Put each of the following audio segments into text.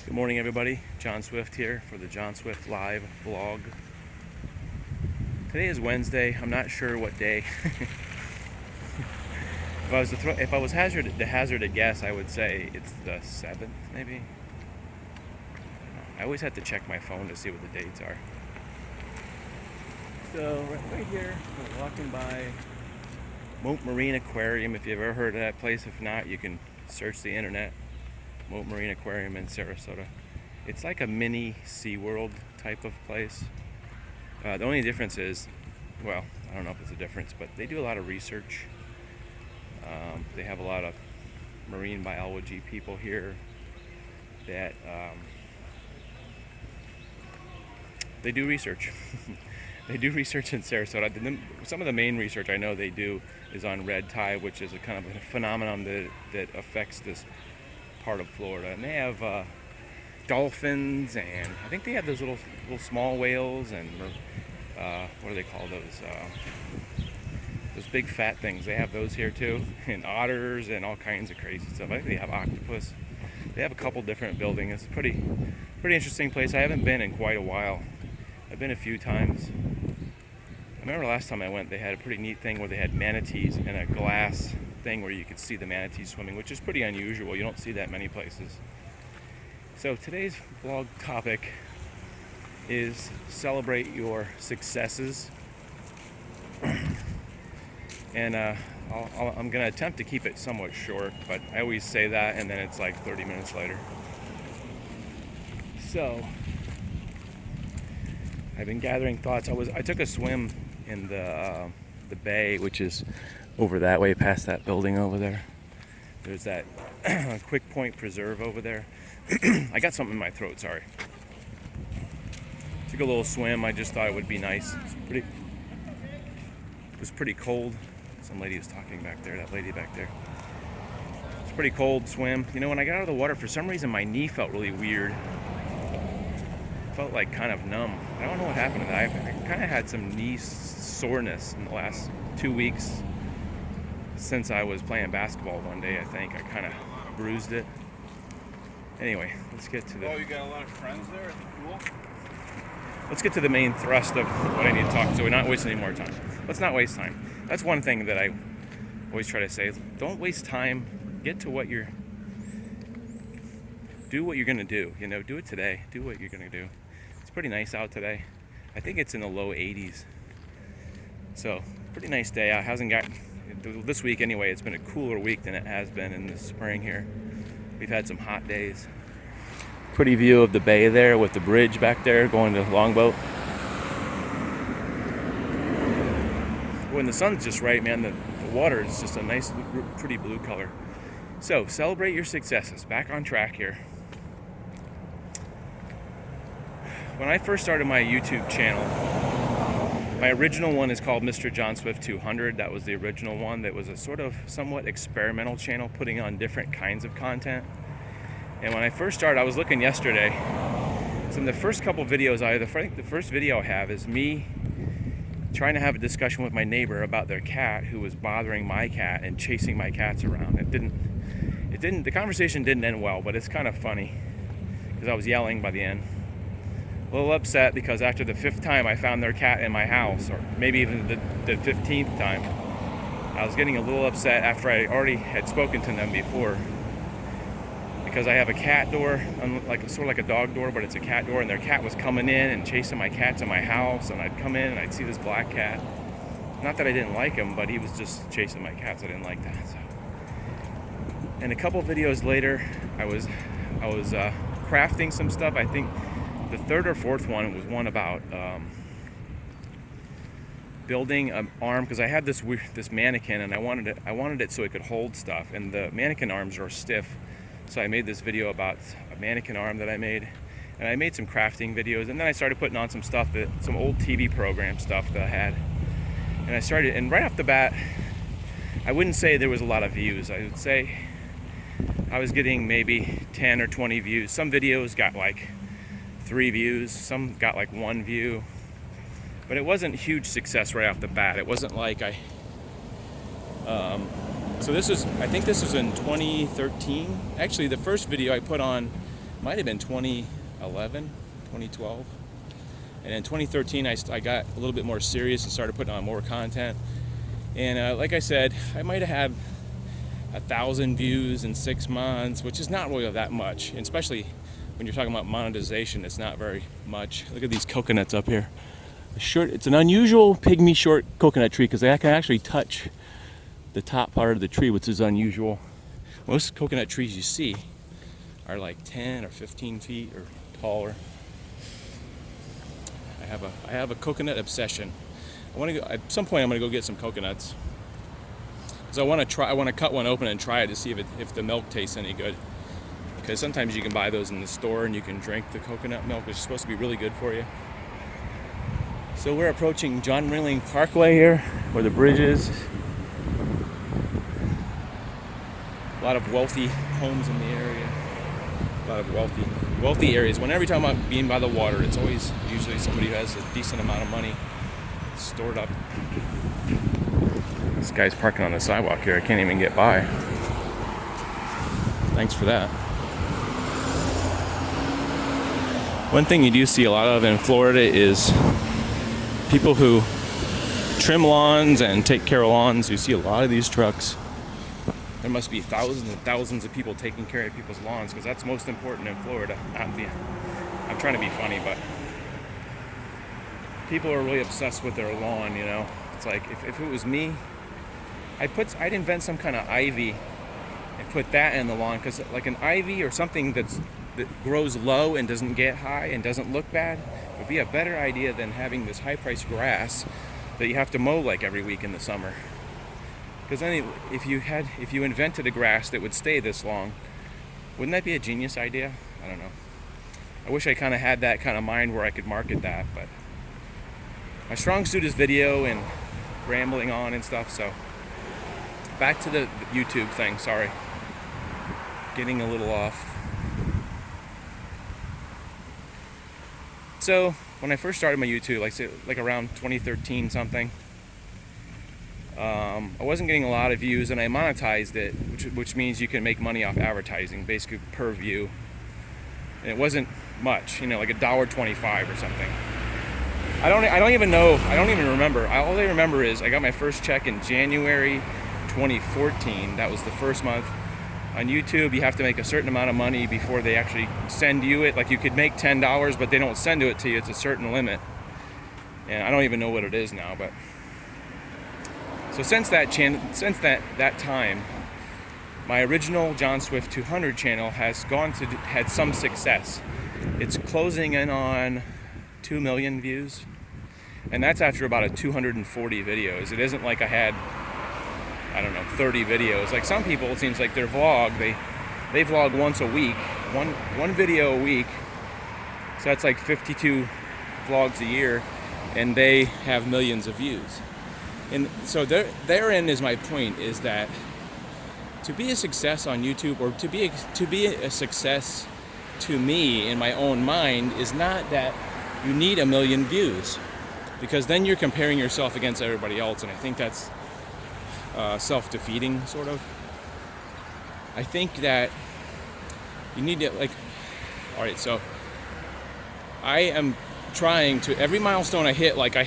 Good morning, everybody. John Swift here for the John Swift Live vlog. Today is Wednesday. I'm not sure what day. If I was to hazard a guess, I would say it's the 7th, maybe. I always have to check my phone to see what the dates are. So right here, we're walking by Mote Marine Aquarium. If you've ever heard of that place, if not, you can search the internet. Mote Marine Aquarium in Sarasota. It's like a mini SeaWorld type of place. The only difference is, well, I don't know if it's a difference, but they do a lot of research. They have a lot of marine biology people here that they do research. They do research in Sarasota. Some of the main research I know they do is on red tide, which is a kind of a phenomenon that affects this part of Florida. And they have dolphins, and I think they have those little small whales, and what do they call those? Those big fat things. They have those here too, and otters and all kinds of crazy stuff. I think they have octopus. They have a couple different buildings. It's a pretty interesting place. I haven't been in quite a while. I've been a few times. I remember last time I went, they had a pretty neat thing where they had manatees and a glass thing where you could see the manatees swimming, which is pretty unusual. You don't see that many places. So today's vlog topic is celebrate your successes. And I'm going to attempt to keep it somewhat short, but I always say that and then it's like 30 minutes later. So I've been gathering thoughts. I took a swim in the bay, which is over that way past that building over there. There's that Quick Point Preserve over there. I got something in my throat, sorry. Took a little swim. I just thought it would be nice. It was pretty cold. Some lady was talking back there, that lady back there. It's pretty cold swim. You know, when I got out of the water, for some reason my knee felt really weird. It felt like kind of numb. I don't know what happened to that. I kind of had some knee soreness in the last 2 weeks. Since I was playing basketball one day, I think I kind of bruised it. Anyway, let's get to the... Oh, you got a lot of friends there at the pool? Let's get to the main thrust of what I need to talk, so we're not wasting any more time. Let's not waste time. That's one thing that I always try to say. Don't waste time. Get to what you're... Do what you're going to do. You know, do it today. Do what you're going to do. It's pretty nice out today. I think it's in the low 80s. So, pretty nice day. It hasn't got... This week anyway, it's been a cooler week than it has been in the spring here. We've had some hot days. Pretty view of the bay there with the bridge back there going to Longboat. When the sun's just right, man, the water is just a nice, pretty blue color. So, celebrate your successes. Back on track here. When I first started my YouTube channel, my original one is called Mr. John Swift 200. That was the original one. That was a sort of somewhat experimental channel putting on different kinds of content. And when I first started, I was looking yesterday. So in the first couple videos, the first video I have is me trying to have a discussion with my neighbor about their cat who was bothering my cat and chasing my cats around. The conversation didn't end well, but it's kind of funny because I was yelling by the end. A little upset because after the 5th time I found their cat in my house, or maybe even the 15th time, I was getting a little upset after I already had spoken to them before, because I have a cat door, sort of like a dog door, but it's a cat door, and their cat was coming in and chasing my cats in my house, and I'd come in and I'd see this black cat. Not that I didn't like him, but he was just chasing my cats. I didn't like that. So. And a couple videos later, I was crafting some stuff. I think the 3rd or 4th one was one about building an arm, because I had this mannequin and I wanted it so it could hold stuff, and the mannequin arms are stiff. So I made this video about a mannequin arm that I made, and I made some crafting videos, and then I started putting on some stuff, some old TV program stuff that I had, and right off the bat, I wouldn't say there was a lot of views. I would say I was getting maybe 10 or 20 views. Some videos got like 3 views, some got like 1 view, but it wasn't huge success right off the bat. It wasn't like So I think this was in 2013. Actually, the first video I put on might have been 2011, 2012. And in 2013, I got a little bit more serious and started putting on more content. And like I said, I might have had 1,000 views in 6 months, which is not really that much. And especially when you're talking about monetization, it's not very much. Look at these coconuts up here. It's an unusual pygmy short coconut tree because they can actually touch the top part of the tree, which is unusual. Most coconut trees you see are like 10 or 15 feet or taller. I have a coconut obsession. I want to go at some point. I'm going to go get some coconuts because I want to cut one open and try it to see if the milk tastes any good. Because sometimes you can buy those in the store and you can drink the coconut milk, which is supposed to be really good for you. So we're approaching John Ringling Parkway here, where the bridge is. A lot of wealthy homes in the area. A lot of wealthy areas. Whenever you talk about being by the water, it's always usually somebody who has a decent amount of money stored up. This guy's parking on the sidewalk here. I can't even get by. Thanks for that. One thing you do see a lot of in Florida is people who trim lawns and take care of lawns. You see a lot of these trucks. There must be thousands and thousands of people taking care of people's lawns because that's most important in Florida. I'm trying to be funny, but people are really obsessed with their lawn, you know. It's like if it was me, I'd invent some kind of ivy and put that in the lawn, because like an ivy or something that grows low and doesn't get high and doesn't look bad would be a better idea than having this high-priced grass that you have to mow like every week in the summer. Because then if you invented a grass that would stay this long, wouldn't that be a genius idea? I don't know. I wish I kind of had that kind of mind where I could market that, but my strong suit is video and rambling on and stuff. So back to the YouTube thing. Sorry, getting a little off. So when I first started my YouTube, like around 2013 something, I wasn't getting a lot of views, and I monetized it, which means you can make money off advertising, basically per view. And it wasn't much, you know, like $1.25 or something. I don't even know. I don't even remember. All I remember is I got my first check in January 2014. That was the first month. On YouTube, you have to make a certain amount of money before they actually send you it. Like you could make $10, but they don't send it to you. It's a certain limit. And I don't even know what it is now, but so since that time, my original John Swift 200 channel has had some success. It's closing in on 2 million views, and that's after about 240 videos. It isn't like I had, I don't know, 30 videos. Like some people, it seems like their vlog, they vlog once a week, one video a week. So that's like 52 vlogs a year, and they have millions of views. And so therein is my point, is that to be a success on YouTube, or to be a success to me in my own mind, is not that you need 1 million views, because then you're comparing yourself against everybody else, and I think that's self-defeating, sort of. I think that you need to, like, all right, so I am trying to, every milestone I hit, like when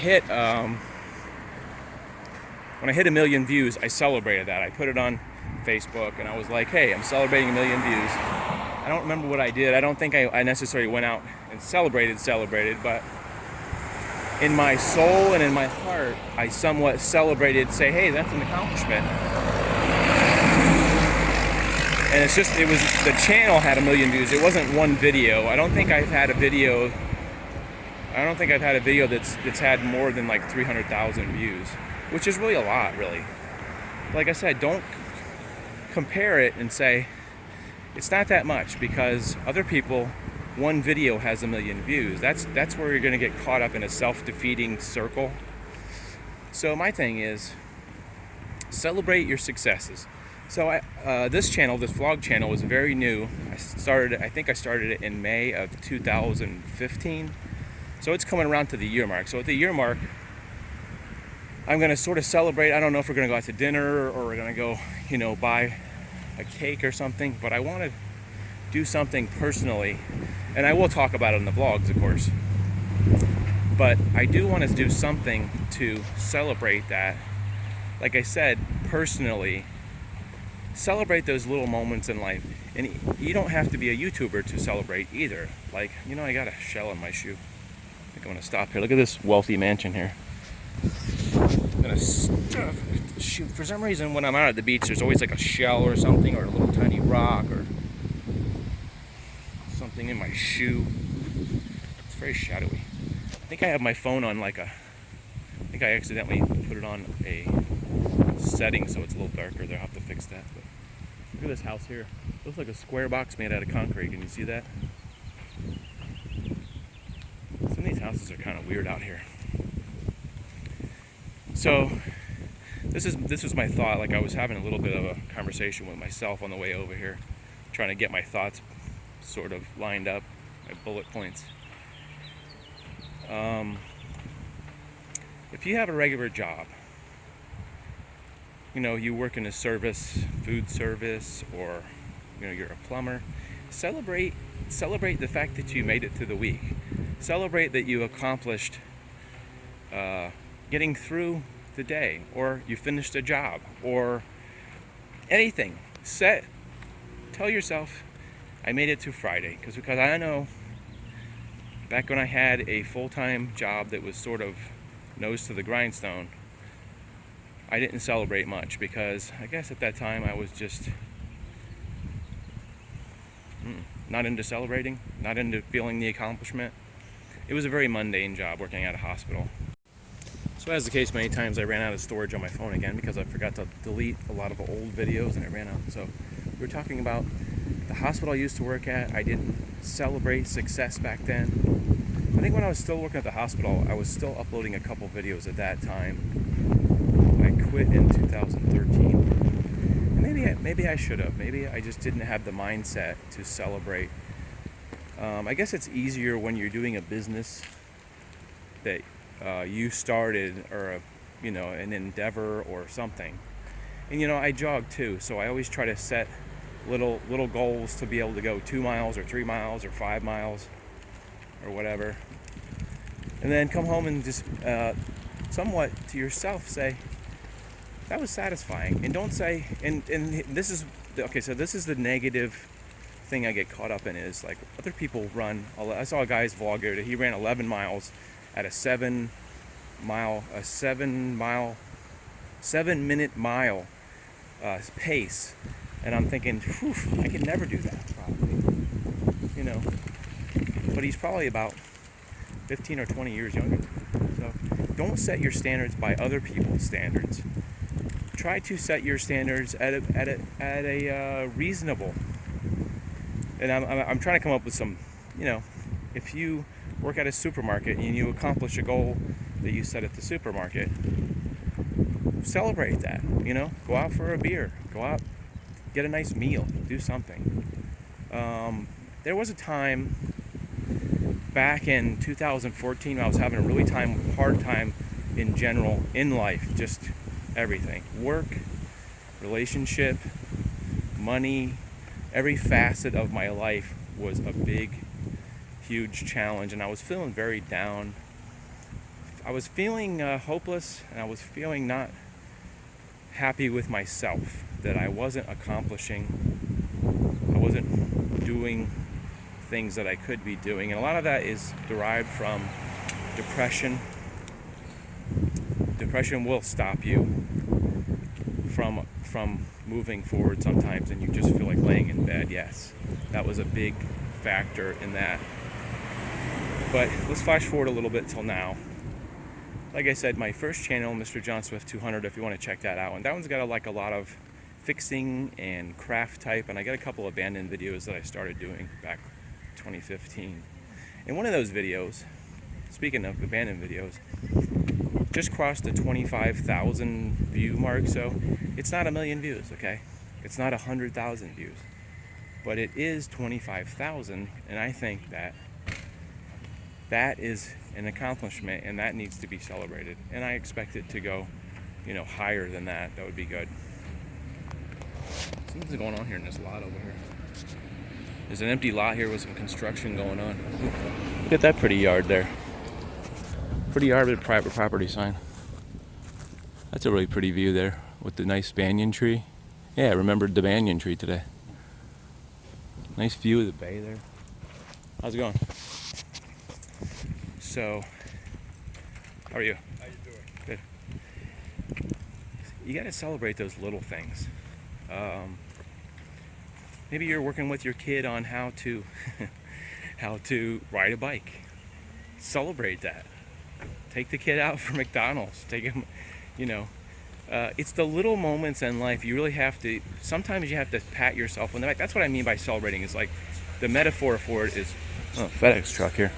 I hit 1 million views, I celebrated that. I put it on Facebook, and I was like, hey, I'm celebrating 1 million views. I don't remember what I did. I don't think I necessarily went out and celebrated, but in my soul and in my heart, I somewhat celebrated, say, hey, that's an accomplishment. And it was, the channel had 1 million views. It wasn't one video. I don't think I've had a video that's had more than like 300,000 views, which is really a lot, really. Like I said, don't compare it and say it's not that much, because other people, one video has 1 million views. That's where you're going to get caught up in a self-defeating circle. So my thing is, celebrate your successes. So this vlog channel was very new. I think I started it in May of 2015. So it's coming around to the year mark. So at the year mark, I'm going to sort of celebrate. I don't know if we're going to go out to dinner or we're going to go, buy a cake or something. But I want to do something personally, and I will talk about it in the vlogs, of course, but I do want to do something to celebrate that. Like I said, personally, celebrate those little moments in life. And you don't have to be a YouTuber to celebrate either. Like, you know, I got a shell in my shoe. I think I'm gonna stop here. Look at this wealthy mansion here. I'm gonna stop. Shoot, for some reason when I'm out at the beach, there's always like a shell or something, or a little tiny rock, or something in my shoe. It's very shadowy. I think I have my phone on like I think I accidentally put it on a setting so it's a little darker there. I'll have to fix that. But look at this house here. It looks like a square box made out of concrete. Can you see that? Some of these houses are kind of weird out here. So this was my thought. Like, I was having a little bit of a conversation with myself on the way over here, trying to get my thoughts sort of lined up, my bullet points. If you have a regular job, you know, you work in a service, food service, or you know, you're a plumber, celebrate the fact that you made it through the week. Celebrate that you accomplished getting through the day, or you finished a job, or anything. Tell yourself, I made it to Friday, because I know back when I had a full-time job that was sort of nose to the grindstone, I didn't celebrate much, because I guess at that time I was just not into celebrating, not into feeling the accomplishment. It was a very mundane job, working at a hospital. So as the case, many times I ran out of storage on my phone again because I forgot to delete a lot of old videos and it ran out. So we were talking about the hospital I used to work at. I didn't celebrate success back then. I think when I was still working at the hospital, I was still uploading a couple videos at that time. I quit in 2013. And maybe I should have. Maybe I just didn't have the mindset to celebrate. I guess it's easier when you're doing a business that you started, or an endeavor or something. And I jog too, so I always try to set little goals to be able to go 2 miles or 3 miles or 5 miles or whatever, and then come home and just somewhat to yourself say that was satisfying. And don't say, and this is okay, so this is the negative thing I get caught up in, is like other people run. I saw a guy's vlog here that he ran 11 miles at a 7 minute mile pace, and I'm thinking, whew, I could never do that probably, but he's probably about 15 or 20 years younger. So don't set your standards by other people's standards. Try to set your standards at a reasonable. And I'm trying to come up with some, if you work at a supermarket and you accomplish a goal that you set at the supermarket, celebrate that. Go out for a beer, go out, get a nice meal, do something. There was a time back in 2014 when I was having a really hard time in general in life, just everything, work, relationship, money, every facet of my life was a big, huge challenge, and I was feeling very down. I was feeling hopeless, and I was feeling not happy with myself, that I wasn't accomplishing, I wasn't doing things that I could be doing. And a lot of that is derived from depression. Depression will stop you from moving forward sometimes, and you just feel like laying in bed. Yes, that was a big factor in that. But let's flash forward a little bit till now. Like I said, my first channel, Mr. John Swift 200, if you want to check that out. And that one's got a lot of fixing and craft type, and I got a couple abandoned videos that I started doing back 2015. And one of those videos, speaking of abandoned videos, just crossed the 25,000 view mark. So it's not 1 million views, okay? It's not 100,000 views, but it is 25,000, and I think that is an accomplishment, and that needs to be celebrated. And I expect it to go, higher than that. That would be good. Something's going on here in this lot over here. There's an empty lot here with some construction going on. Look at that pretty yard there. Pretty yard with a private property sign. That's a really pretty view there with the nice banyan tree. Yeah, I remembered the banyan tree today. Nice view of the bay there. How's it going? So, how are you? How you doing? Good. You got to celebrate those little things. Maybe you're working with your kid on how to how to ride a bike. Celebrate that. Take the kid out for McDonald's. Take him, you know. It's the little moments in life you really have to. Sometimes you have to pat yourself on the back. That's what I mean by celebrating. Is like the metaphor for it is FedEx truck here.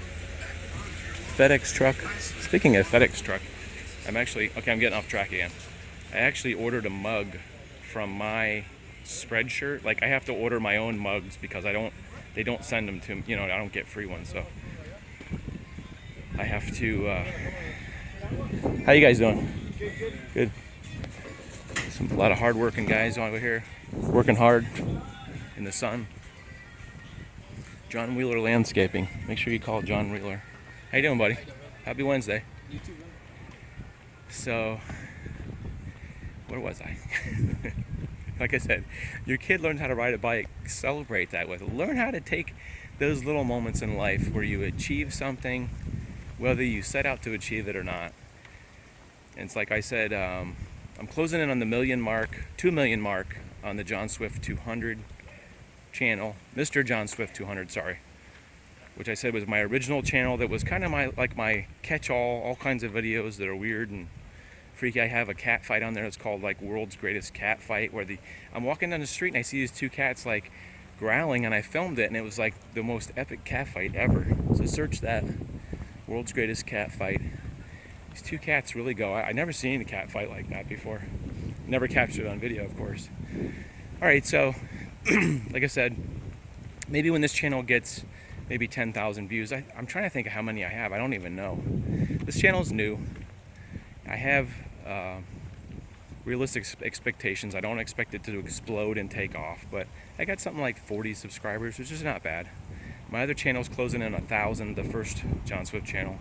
FedEx truck. Speaking of FedEx truck, I'm getting off track again. I actually ordered a mug from my Spreadshirt. Like I have to order my own mugs because they don't send them to me, I don't get free ones, so I have to how you guys doing? Good. A lot of hard working guys over here working hard in the sun. John Wheeler Landscaping. Make sure you call John Wheeler. How you doing, buddy? Happy Wednesday. You too, man. So where was I? Like I said, your kid learns how to ride a bike, celebrate that with it. Learn how to take those little moments in life where you achieve something, whether you set out to achieve it or not. And it's like I said, I'm closing in on the 2 million mark on the John Swift 200 channel, Mr. John Swift 200, sorry, which I said was my original channel that was kind of my catch-all, all kinds of videos that are weird and freaky. I have a cat fight on there. It's called like World's Greatest Cat Fight, where I'm walking down the street and I see these two cats like growling, and I filmed it, and it was like the most epic cat fight ever. So search that, World's Greatest Cat Fight. These two cats really go. I never seen a cat fight like that before. Never captured it on video, of course. All right, so like I said, maybe when this channel gets maybe 10,000 views, I'm trying to think of how many I have. I don't even know. This channel's new. I have realistic expectations. I don't expect it to explode and take off, but I got something like 40 subscribers, which is not bad. My other channel's closing in 1,000, the first John Swift channel.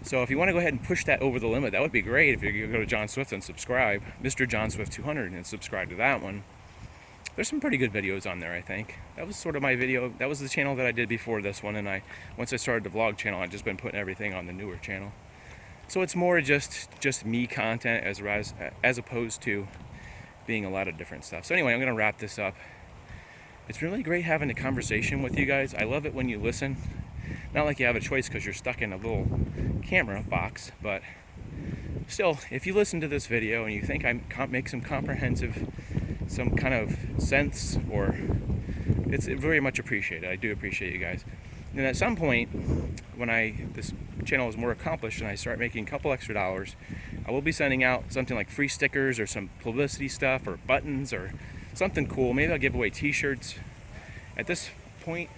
So if you want to go ahead and push that over the limit, that would be great. If you go to John Swift and subscribe, Mr. John Swift 200, and subscribe to that one. There's some pretty good videos on there, I think. That was sort of my video. That was the channel that I did before this one, and once I started the vlog channel, I've just been putting everything on the newer channel. So it's more just me content as opposed to being a lot of different stuff. So anyway, I'm going to wrap this up. It's really great having a conversation with you guys. I love it when you listen. Not like you have a choice because you're stuck in a little camera box, but still, if you listen to this video and you think I make some comprehensive, some kind of sense, or it's very much appreciated. I do appreciate you guys. And at some point, when this channel is more accomplished and I start making a couple extra dollars, I will be sending out something like free stickers or some publicity stuff or buttons or something cool. Maybe I'll give away t-shirts. At this point,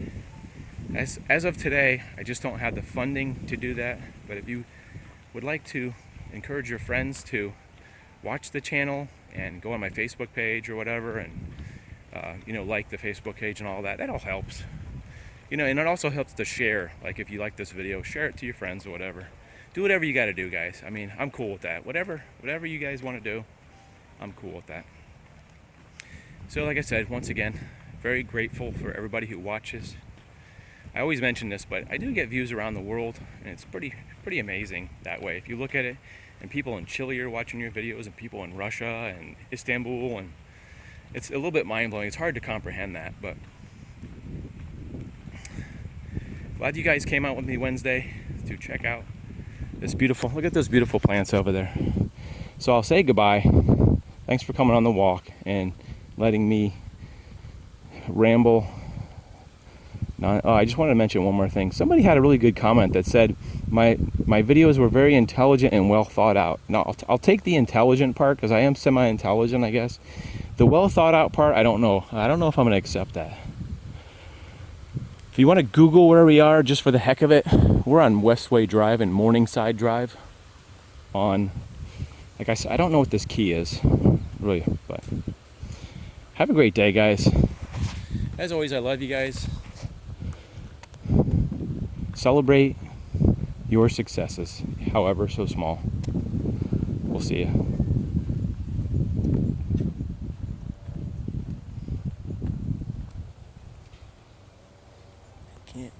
as of today, I just don't have the funding to do that. But if you would like to encourage your friends to watch the channel and go on my Facebook page or whatever, and like the Facebook page and all that, that all helps. And it also helps to share. Like if you like this video, share it to your friends or whatever. Do whatever you got to do, guys. I mean, I'm cool with that. Whatever you guys want to do, I'm cool with that. So like I said, once again, very grateful for everybody who watches. I always mention this, but I do get views around the world, and it's pretty amazing that way. If you look at it, and people in Chile are watching your videos, and people in Russia and Istanbul, and it's a little bit mind-blowing. It's hard to comprehend that, but glad you guys came out with me Wednesday to check out this beautiful, look at those beautiful plants over there. So I'll say goodbye. Thanks for coming on the walk and letting me ramble. I just wanted to mention one more thing. Somebody had a really good comment that said my videos were very intelligent and well thought out. Now I'll take the intelligent part because I am semi-intelligent, I guess. The well thought out part, I don't know. I don't know if I'm going to accept that. If you want to Google where we are just for the heck of it, we're on Westway Drive and Morningside Drive. Like I said, I don't know what this key is, really, but have a great day, guys. As always, I love you guys. Celebrate your successes, however so small. We'll see you. Can't.